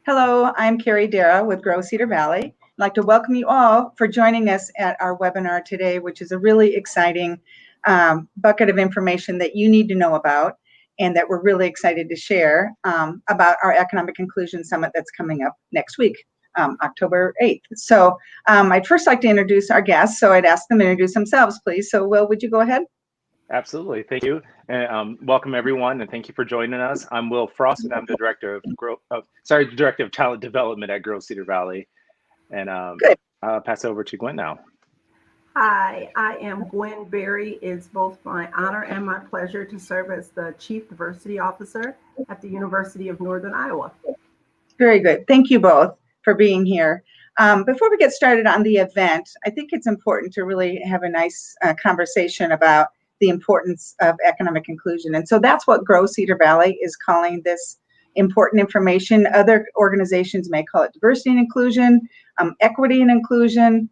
Hello, I'm Carrie Dara with Grow Cedar Valley. I'd like to welcome you all for joining us at our webinar today, which is a really exciting bucket of information that you need to know about and that we're really excited to share about our Economic Inclusion Summit that's coming up next week, October 8th. So I'd first like to introduce our guests, so I'd ask them to introduce themselves, please. So Will, would you go ahead? Absolutely, thank you, and welcome everyone, and thank you for joining us. I'm Will Frost, and I'm the director of talent development at Grow Cedar Valley, and I'll pass it over to Gwen now. Hi, I am Gwen Berry. It's both my honor and my pleasure to serve as the Chief Diversity Officer at the University of Northern Iowa. Very good. Thank you both for being here. Before we get started on the event, I think it's important to really have a nice conversation about the importance of economic inclusion. And so that's what Grow Cedar Valley is calling this important information. Other organizations may call it diversity and inclusion, equity and inclusion.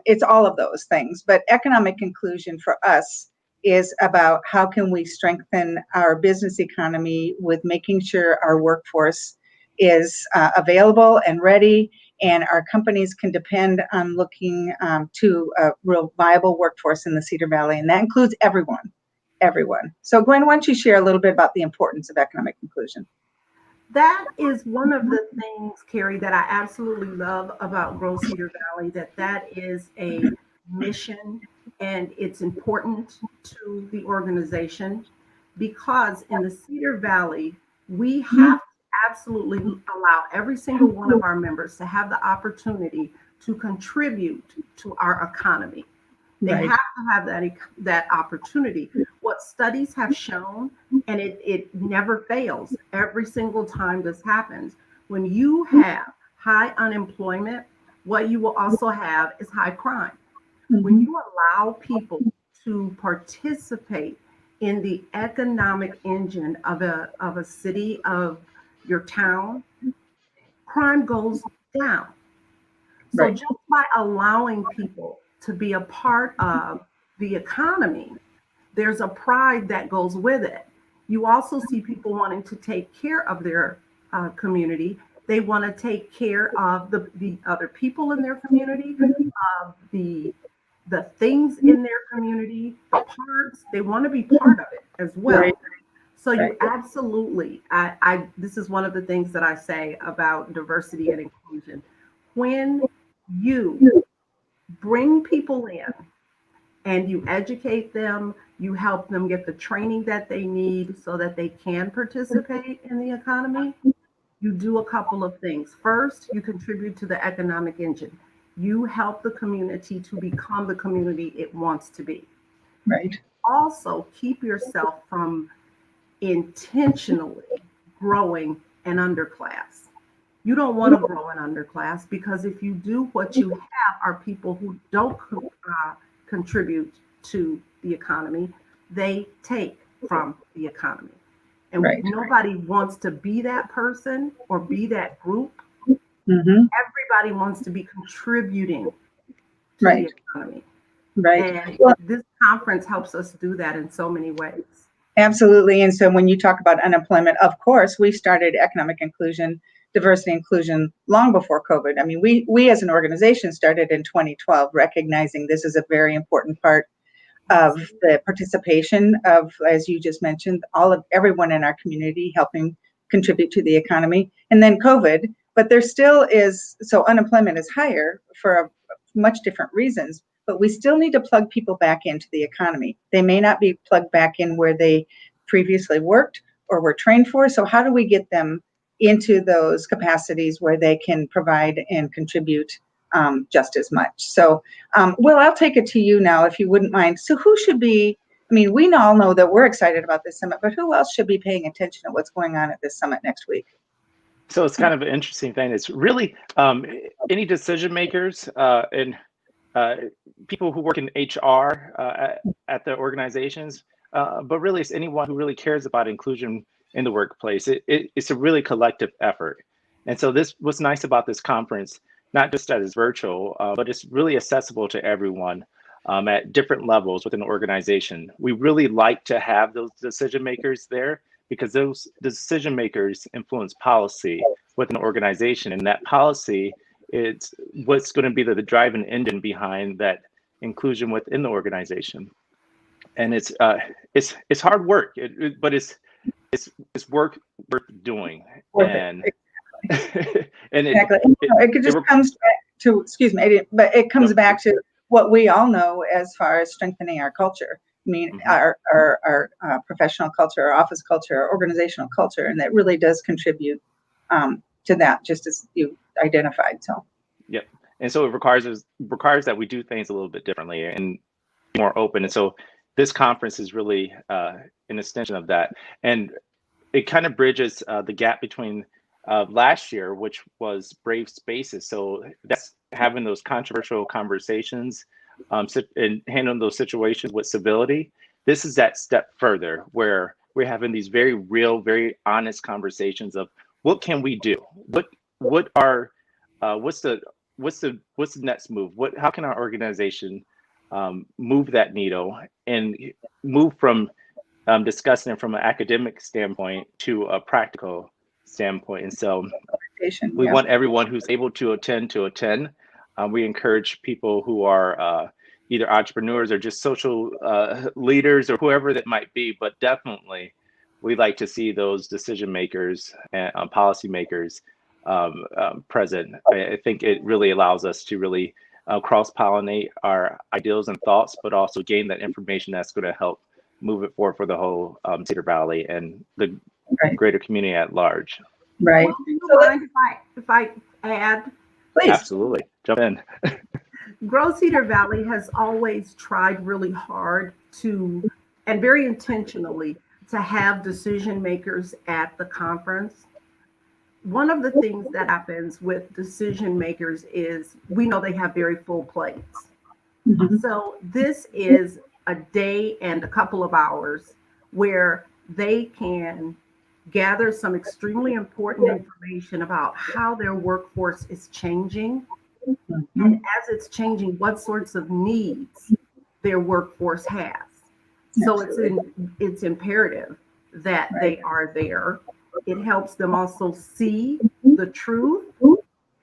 It's all of those things. But economic inclusion for us is about how can we strengthen our business economy with making sure our workforce is available and ready, and our companies can depend on looking to a real viable workforce in the Cedar Valley, and that includes everyone. So Gwen, why don't you share a little bit about the importance of economic inclusion? That is one of the things, Carrie, that I absolutely love about Grow Cedar Valley, that is a mission, and it's important to the organization because in the Cedar Valley, we have absolutely allow every single one of our members to have the opportunity to contribute to our economy. They have to have that opportunity. What studies have shown, and it never fails, every single time this happens, when you have high unemployment, what you will also have is high crime. When you allow people to participate in the economic engine of a city, of your town, crime goes down. So just by allowing people to be a part of the economy, there's a pride that goes with it. You also see people wanting to take care of their community. They want to take care of the other people in their community, of the things in their community, the parks. They want to be part of it as well. So you absolutely, this is one of the things that I say about diversity and inclusion. When you bring people in and you educate them, you help them get the training that they need so that they can participate in the economy, you do a couple of things. First, you contribute to the economic engine. You help the community to become the community it wants to be. Right. Also, keep yourself from intentionally growing an underclass. You don't want to grow an underclass, because if you do, what you have are people who don't contribute to the economy. They take from the economy. And nobody wants to be that person or be that group. Everybody wants to be contributing to the economy. And this conference helps us do that in so many ways. Absolutely. And so when you talk about unemployment, of course, we started economic inclusion, diversity inclusion long before COVID. I mean, we as an organization started in 2012, recognizing this is a very important part of the participation of, as you just mentioned, everyone in our community helping contribute to the economy. And then COVID, but there still is, so unemployment is higher for much different reasons, but we still need to plug people back into the economy. They may not be plugged back in where they previously worked or were trained for. So how do we get them into those capacities where they can provide and contribute just as much? So, Will, I'll take it to you now, if you wouldn't mind. So who should be, I mean, we all know that we're excited about this summit, but who else should be paying attention to what's going on at this summit next week? So it's kind of an interesting thing. It's really any decision makers and people who work in HR at the organizations, but really it's anyone who really cares about inclusion in the workplace. It's a really collective effort. And so what's nice about this conference, not just that it's virtual, but it's really accessible to everyone at different levels within the organization. We really like to have those decision makers there because those decision makers influence policy, within an organization, and that policy, it's what's going to be the driving engine behind that inclusion within the organization. And it's hard work, but it's work worth doing. Worth and it. and Exactly. It just comes back to, excuse me, but it comes back to what we all know as far as strengthening our culture. I mean, our professional culture, our office culture, our organizational culture, and that really does contribute to that, just as you identified. So. Yep. And so it requires that we do things a little bit differently and more open. And so this conference is really an extension of that, and it kind of bridges the gap between last year, which was Brave Spaces. So that's having those controversial conversations and handling those situations with civility. This is that step further where we're having these very real, very honest conversations of what can we do? What's the next move? How can our organization move that needle and move from discussing it from an academic standpoint to a practical standpoint? And so we want everyone who's able to attend. We encourage people who are either entrepreneurs or just social leaders or whoever that might be, but definitely we'd like to see those decision makers and policy makers present. I think it really allows us to really cross-pollinate our ideals and thoughts, but also gain that information that's going to help move it forward for the whole Cedar Valley and the greater community at large. Right. Well, do you mind if I add? Please. Absolutely. Jump in. Grow Cedar Valley has always tried really hard to, and very intentionally, to have decision makers at the conference. One of the things that happens with decision makers is we know they have very full plates. So this is a day and a couple of hours where they can gather some extremely important information about how their workforce is changing, and as it's changing, what sorts of needs their workforce has. So it's imperative that they are there. It helps them also see the truth,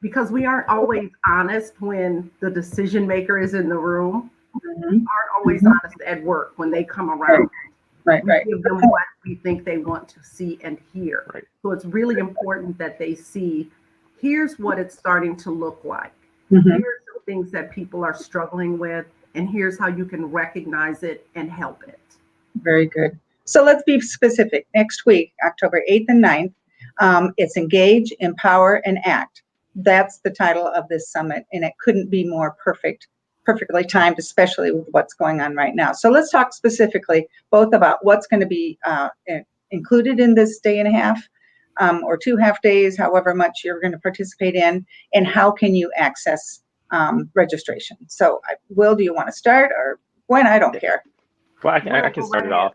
because we aren't always honest when the decision maker is in the room. Aren't always honest at work when they come around. Right. We give them what we think they want to see and hear. Right. So it's really important that they see, here's what it's starting to look like. Mhm. Here's the things that people are struggling with, and here's how you can recognize it and help it. Very good. So let's be specific. Next week, October 8th and 9th, it's Engage, Empower, and Act. That's the title of this summit, and it couldn't be more perfectly timed, especially with what's going on right now. So let's talk specifically both about what's going to be included in this day and a half or 2 half days, however much you're going to participate in, and how can you access registration. So Will, do you want to start, or Gwen? I don't care. Well, I can start it off.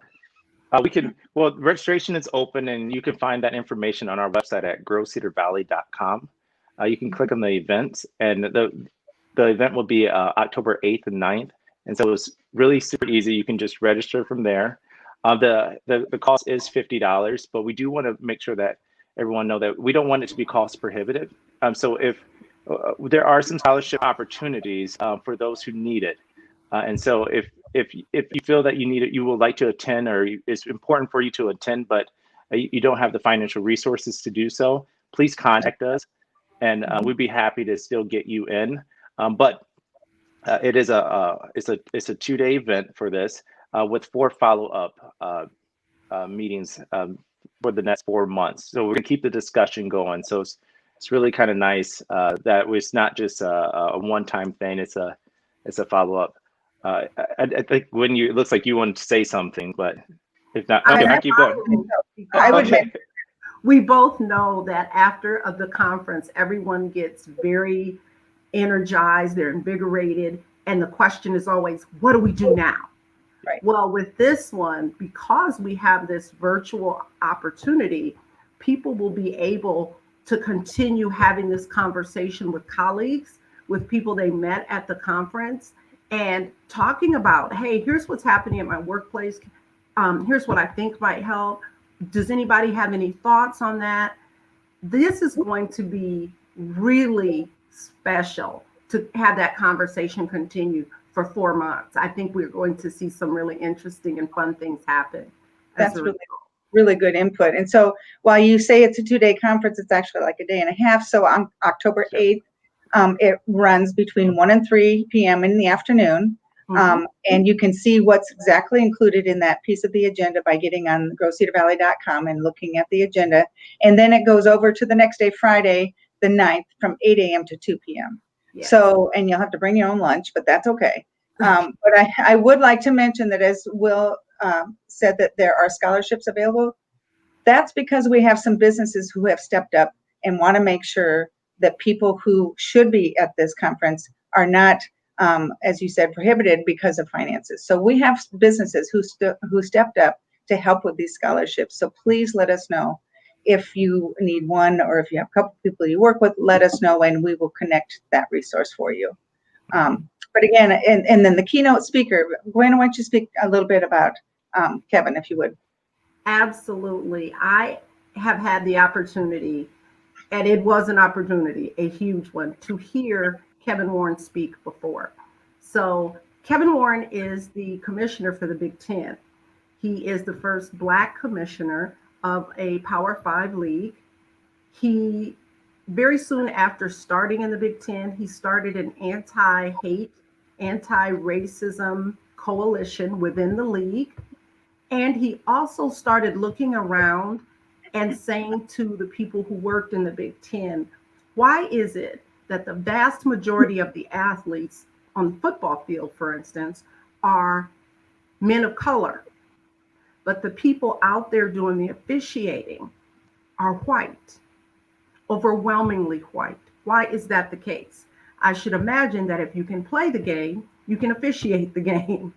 Registration is open, and you can find that information on our website at growcedarvalley.com. You can click on the events, and the event will be October 8th and 9th. And so it's really super easy. You can just register from there. The cost is $50, but we do want to make sure that everyone know that we don't want it to be cost prohibitive. So if there are some scholarship opportunities for those who need it. And so if you feel that you need it, you would like to attend, or it's important for you to attend, but you don't have the financial resources to do so, please contact us, and we'd be happy to still get you in. But it is it's a 2-day event for this with 4 follow-up meetings for the next 4 months. So we're gonna keep the discussion going. So it's really kind of nice that it's not just a one-time thing. It's a follow-up. I think when it looks like you want to say something, but if not, okay, I keep going. I would make. We both know that after the conference, everyone gets very energized, they're invigorated, and the question is always, what do we do now? Right. Well, with this one, because we have this virtual opportunity, people will be able to continue having this conversation with colleagues, with people they met at the conference, and talking about, hey, here's what's happening at my workplace. Here's what I think might help. Does anybody have any thoughts on that? this is going to be really special to have that conversation continue for 4 months. I think we're going to see some really interesting and fun things happen. That's really good input. And so while you say it's a 2-day conference, it's actually like a day and a half. So on October 8th, it runs between 1 and 3 p.m. in the afternoon. And you can see what's exactly included in that piece of the agenda by getting on growcedarvalley.com and looking at the agenda. And then it goes over to the next day, Friday, the 9th, from 8 a.m. to 2 p.m. Yes. So, and you'll have to bring your own lunch, but that's okay. But I would like to mention that, as Will said, that there are scholarships available. That's because we have some businesses who have stepped up and want to make sure that people who should be at this conference are not, as you said, prohibited because of finances. So we have businesses who stepped up to help with these scholarships. So please let us know if you need one, or if you have a couple people you work with, let us know and we will connect that resource for you. But again, and then the keynote speaker, Gwen, why don't you speak a little bit about Kevin, if you would? Absolutely. I have had the opportunity, and it was an opportunity, a huge one, to hear Kevin Warren speak before. So Kevin Warren is the commissioner for the Big Ten. He is the first Black commissioner of a Power 5 league. He, very soon after starting in the Big Ten, he started an anti-hate, anti-racism coalition within the league. And he also started looking around and saying to the people who worked in the Big Ten, why is it that the vast majority of the athletes on the football field, for instance, are men of color, but the people out there doing the officiating are white, overwhelmingly white? Why is that the case? I should imagine that if you can play the game, you can officiate the game.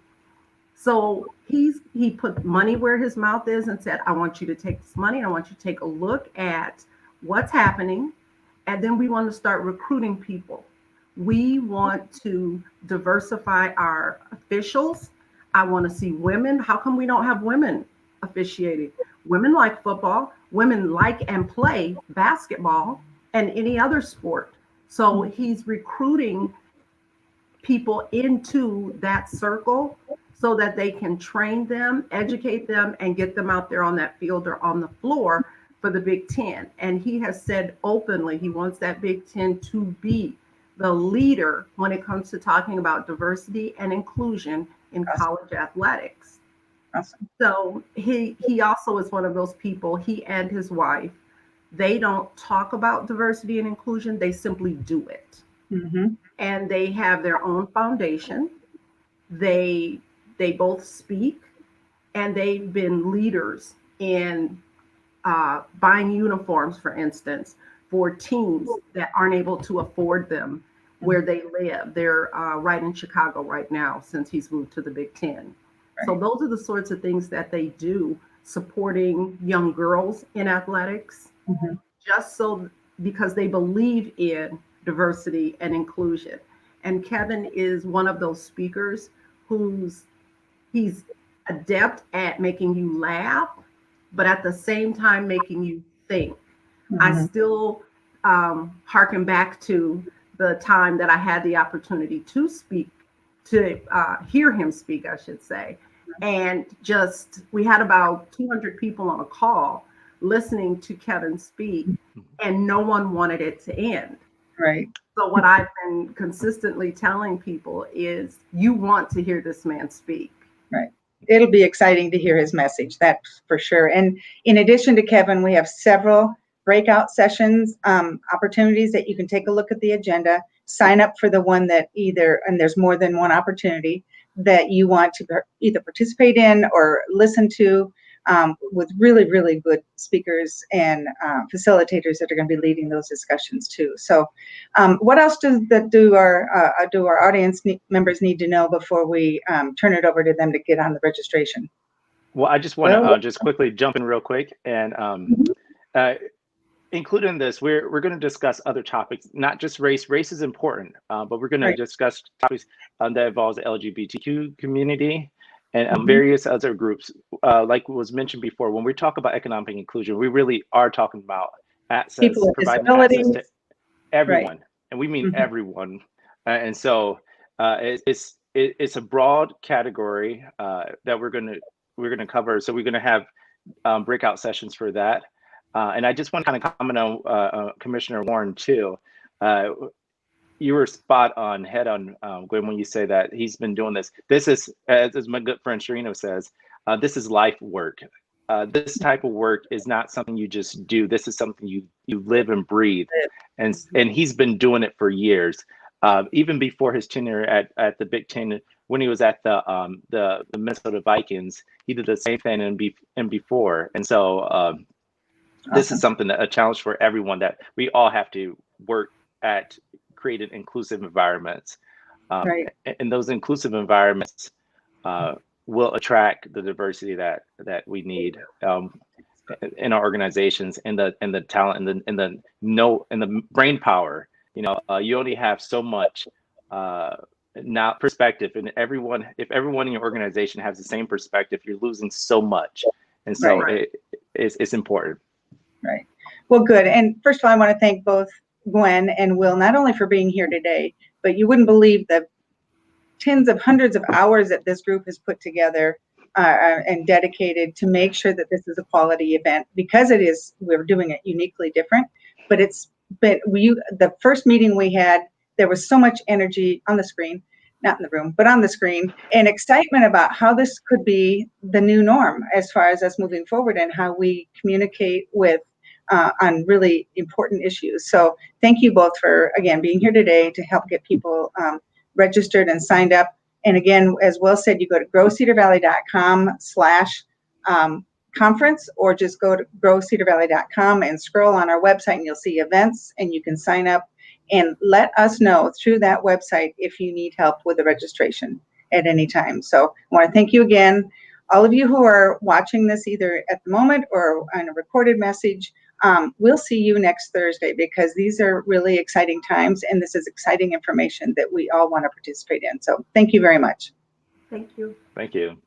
So he put money where his mouth is and said, I want you to take this money and I want you to take a look at what's happening. And then we want to start recruiting people. We want to diversify our officials. I want to see women. How come we don't have women officiating? Women like football, women like and play basketball and any other sport. So he's recruiting people into that circle so that they can train them, educate them, and get them out there on that field or on the floor for the Big Ten. And he has said openly he wants that Big Ten to be the leader when it comes to talking about diversity and inclusion in college athletics. Awesome. So he also is one of those people, he and his wife, they don't talk about diversity and inclusion, they simply do it. And they have their own foundation. They both speak, and they've been leaders in buying uniforms, for instance, for teams that aren't able to afford them where they live. They're right in Chicago right now since he's moved to the Big Ten. Right. So those are the sorts of things that they do, supporting young girls in athletics, just so because they believe in diversity and inclusion. And Kevin is one of those speakers he's adept at making you laugh, but at the same time making you think. I still harken back to the time that I had the opportunity to speak, to hear him speak, I should say. And we had about 200 people on a call listening to Kevin speak, and no one wanted it to end. Right. So what I've been consistently telling people is, you want to hear this man speak. Right. It'll be exciting to hear his message, that's for sure. And in addition to Kevin, we have several breakout sessions, opportunities that you can take a look at the agenda, sign up for the one that and there's more than one opportunity that you want to either participate in or listen to, with really, really good speakers and facilitators that are going to be leading those discussions too. So what else do our audience members need to know before we turn it over to them to get on the registration? Well, I just want to just quickly jump in real quick and include in this, we're going to discuss other topics, not just race. Race is important, but we're going to discuss topics that involves the LGBTQ community and various other groups. Like was mentioned before, when we talk about economic inclusion, we really are talking about People with providing access disabilities. to everyone, Right. and we mean Mhm. everyone. And so it's a broad category that we're gonna cover. So we're gonna have breakout sessions for that. And I just want to kind of comment on Commissioner Warren too. You were spot on, head on, Gwen, when you say that he's been doing this. This is, as my good friend Sharino says, this is life work. This type of work is not something you just do. This is something you live and breathe, and he's been doing it for years, even before his tenure at the Big Ten. When he was at the Minnesota Vikings, he did the same thing and before. And so this is something a challenge for everyone, that we all have to work at creating inclusive environments. Right. And those inclusive environments will attract the diversity that we need in our organizations, and the talent, and the brain power. You only have so much now perspective, and if everyone in your organization has the same perspective, you're losing so much. And so Right. it's important. Right. Well, good. And first of all, I want to thank both Gwen and Will, not only for being here today, but you wouldn't believe the tens of hundreds of hours that this group has put together and dedicated to make sure that this is a quality event, because we're doing it uniquely different. But the first meeting we had, there was so much energy on the screen, not in the room, but on the screen, and excitement about how this could be the new norm as far as us moving forward and how we communicate on really important issues. So thank you both for, again, being here today to help get people registered and signed up. And again, as Will said, you go to growcedarvalley.com/conference, or just go to growcedarvalley.com and scroll on our website, and you'll see events, and you can sign up and let us know through that website if you need help with the registration at any time. So I want to thank you again. All of you who are watching this either at the moment or on a recorded message, we'll see you next Thursday, because these are really exciting times, and this is exciting information that we all want to participate in. So thank you very much. Thank you. Thank you.